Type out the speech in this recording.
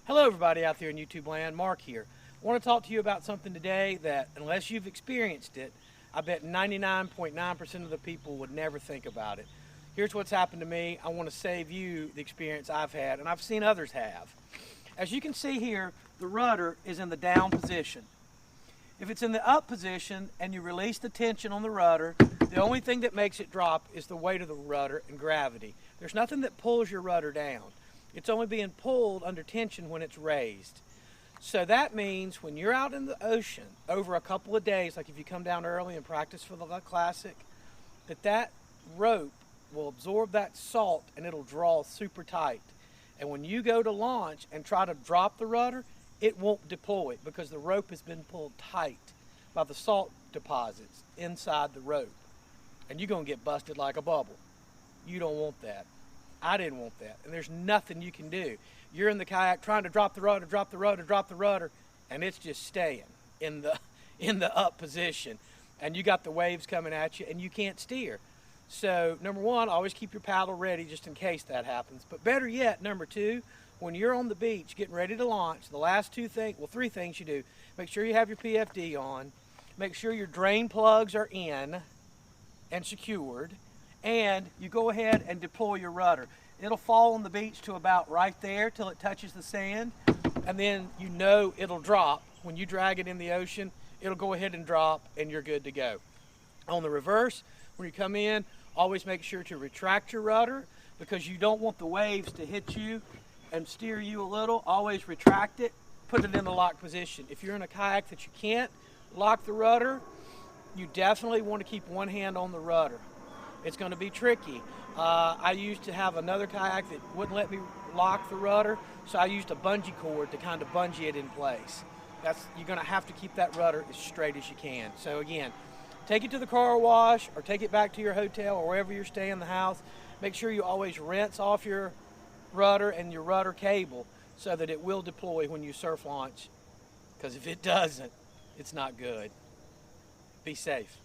Hello everybody out there in YouTube land, Mark here. I want to talk to you about something today that, unless you've experienced it, I bet 99.9% of the people would never think about it. Here's what's happened to me. I want to save you the experience I've had, and I've seen others have. As you can see here, the rudder is in the down position. If it's in the up position and you release the tension on the rudder, the only thing that makes it drop is the weight of the rudder and gravity. There's nothing that pulls your rudder down. It's only being pulled under tension when it's raised. So that means when you're out in the ocean over a couple of days, like if you come down early and practice for the Classic, that rope will absorb that salt and it'll draw super tight. And when you go to launch and try to drop the rudder, it won't deploy because the rope has been pulled tight by the salt deposits inside the rope. And you're going to get busted like a bubble. You don't want that. I didn't want that. And there's nothing you can do. You're in the kayak trying to drop the rudder, and it's just staying in the up position. And you got the waves coming at you, and you can't steer. So, number one, always keep your paddle ready just in case that happens. But better yet, number two, when you're on the beach getting ready to launch, the last three things you do. Make sure you have your PFD on. Make sure your drain plugs are in and secured. And you go ahead and deploy your rudder. It'll fall on the beach to about right there till it touches the sand, and then you know it'll drop. When you drag it in the ocean, it'll go ahead and drop, and you're good to go. On the reverse, when you come in, always make sure to retract your rudder because you don't want the waves to hit you and steer you a little. Always retract it, put it in the lock position. If you're in a kayak that you can't lock the rudder, you definitely want to keep one hand on the rudder. It's going to be tricky. I used to have another kayak that wouldn't let me lock the rudder, so I used a bungee cord to kind of bungee it in place. You're going to have to keep that rudder as straight as you can. So again, take it to the car wash or take it back to your hotel or wherever you're staying in the house. Make sure you always rinse off your rudder and your rudder cable so that it will deploy when you surf launch, because if it doesn't, it's not good. Be safe.